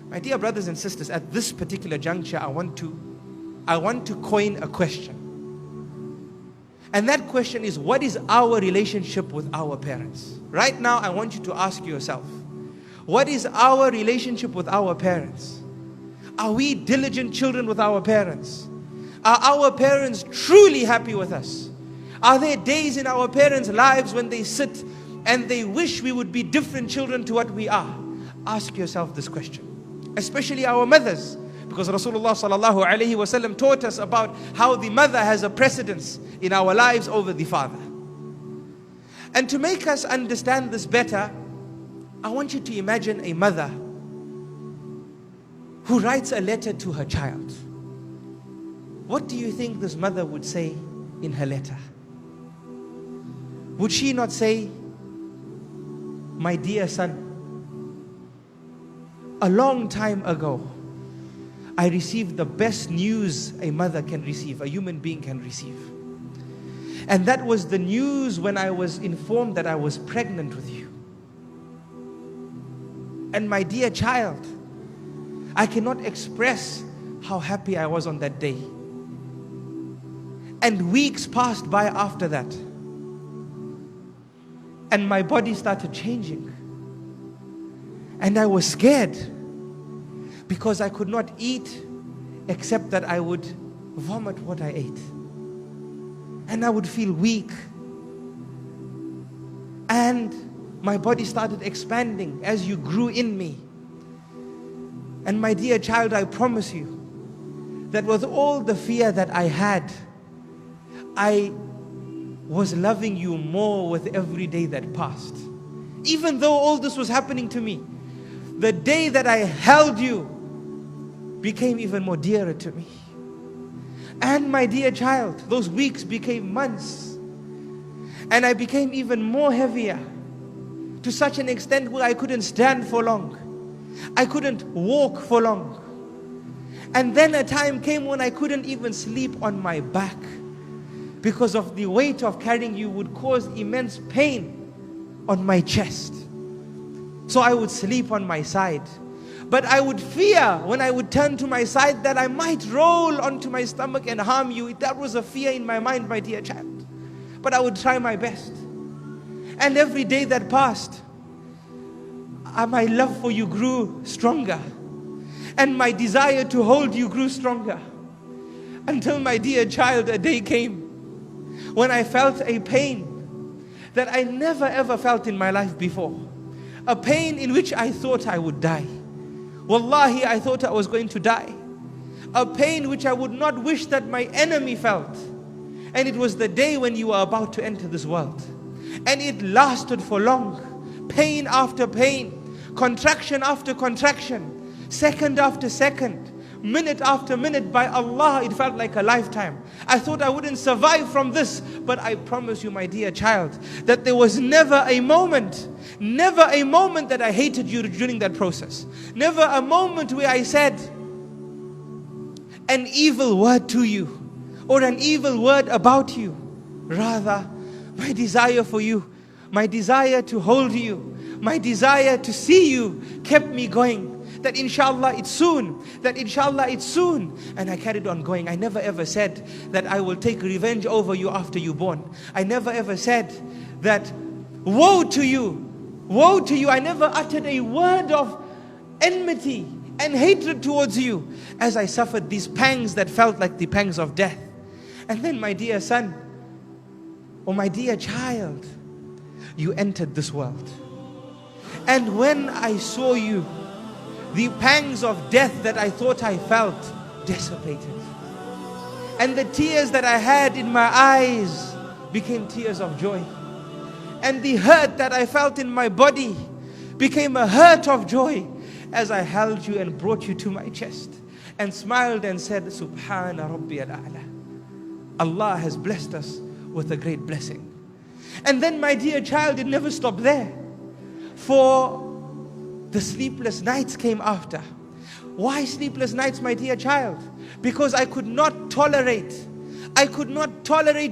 My dear brothers and sisters, at this particular juncture, I want to coin a question. And that question is, what is our relationship with our parents? Right now, I want you to ask yourself, what is our relationship with our parents? Are we diligent children with our parents? Are our parents truly happy with us? Are there days in our parents' lives when they sit and they wish we would be different children to what we are? Ask yourself this question, especially our mothers. Because Rasulullah sallallahu alaihi wasallam taught us about how the mother has a precedence in our lives over the father. And to make us understand this better, I want you to imagine a mother who writes a letter to her child. What do you think this mother would say in her letter? Would she not say, "My dear son, a long time ago, I received the best news a mother can receive, a human being can receive. And that was the news when I was informed that I was pregnant with you. And my dear child, I cannot express how happy I was on that day." And weeks passed by after that. And my body started changing. And I was scared, because I could not eat except that I would vomit what I ate. And I would feel weak. And my body started expanding as you grew in me. And my dear child, I promise you that with all the fear that I had, I was loving you more with every day that passed. Even though all this was happening to me, the day that I held you became even more dearer to me. And my dear child, those weeks became months. And I became even more heavier, to such an extent where I couldn't stand for long. I couldn't walk for long. And then a time came when I couldn't even sleep on my back, because of the weight of carrying you would cause immense pain on my chest. So I would sleep on my side. But I would fear when I would turn to my side that I might roll onto my stomach and harm you. That was a fear in my mind, my dear child. But I would try my best. And every day that passed, my love for you grew stronger. And my desire to hold you grew stronger. Until, my dear child, a day came when I felt a pain that I never ever felt in my life before. A pain in which I thought I would die. Wallahi, I thought I was going to die. A pain which I would not wish that my enemy felt. And it was the day when you were about to enter this world. And it lasted for long. Pain after pain, contraction after contraction, second after second, minute after minute. By Allah, it felt like a lifetime. I thought I wouldn't survive from this. But I promise you, my dear child, that there was never a moment that I hated you during that process. Never a moment where I said an evil word to you or an evil word about you. Rather, my desire for you, my desire to hold you, my desire to see you kept me going. That inshallah it's soon, that inshallah it's soon. And I carried on going. I never ever said that I will take revenge over you after you're born. I never ever said that woe to you, woe to you. I never uttered a word of enmity and hatred towards you as I suffered these pangs that felt like the pangs of death. And then, my dear son, or my dear child, you entered this world. And when I saw you, the pangs of death that I thought I felt dissipated. And the tears that I had in my eyes became tears of joy. And the hurt that I felt in my body became a hurt of joy as I held you and brought you to my chest and smiled and said, Subhana Rabbi al-A'la. Allah has blessed us with a great blessing. And then, my dear child, it never stopped there. For the sleepless nights came after. Why sleepless nights, my dear child? Because I could not tolerate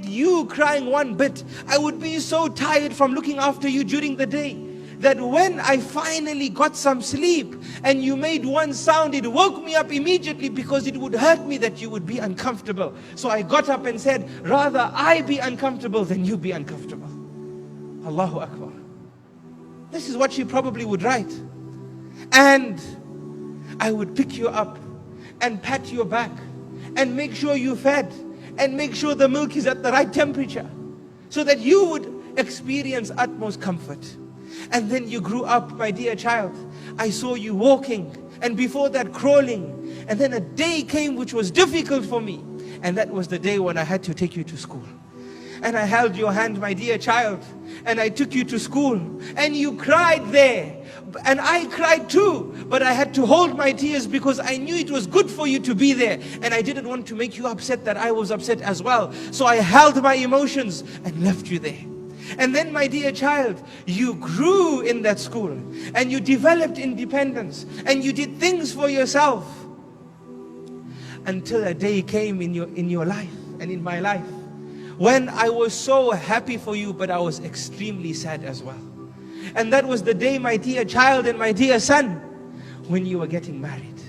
you crying one bit. I would be so tired from looking after you during the day that when I finally got some sleep and you made one sound, it woke me up immediately because it would hurt me that you would be uncomfortable. So I got up and said, rather I be uncomfortable than you be uncomfortable. Allahu Akbar. This is what she probably would write. And I would pick you up and pat your back and make sure you're fed and make sure the milk is at the right temperature so that you would experience utmost comfort. And then you grew up, my dear child. I saw you walking, and before that crawling. And then a day came which was difficult for me. And that was the day when I had to take you to school. And I held your hand, my dear child, and I took you to school. And you cried there. And I cried too. But I had to hold my tears because I knew it was good for you to be there. And I didn't want to make you upset that I was upset as well. So I held my emotions and left you there. And then, my dear child, you grew in that school and you developed independence and you did things for yourself until a day came in your life and in my life when I was so happy for you, but I was extremely sad as well. And that was the day, my dear child and my dear son, when you were getting married,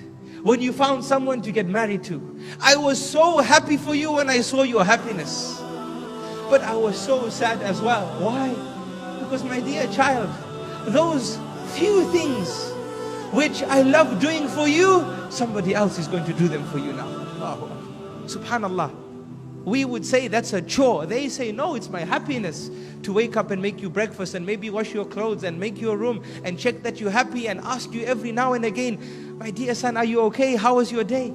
when you found someone to get married to. I was so happy for you when I saw your happiness. But I was so sad as well. Why? Because, my dear child, those few things which I love doing for you, somebody else is going to do them for you now. Subhanallah. We would say that's a chore. They say, no, it's my happiness to wake up and make you breakfast and maybe wash your clothes and make your room and check that you're happy and ask you every now and again, my dear son, are you okay? How was your day?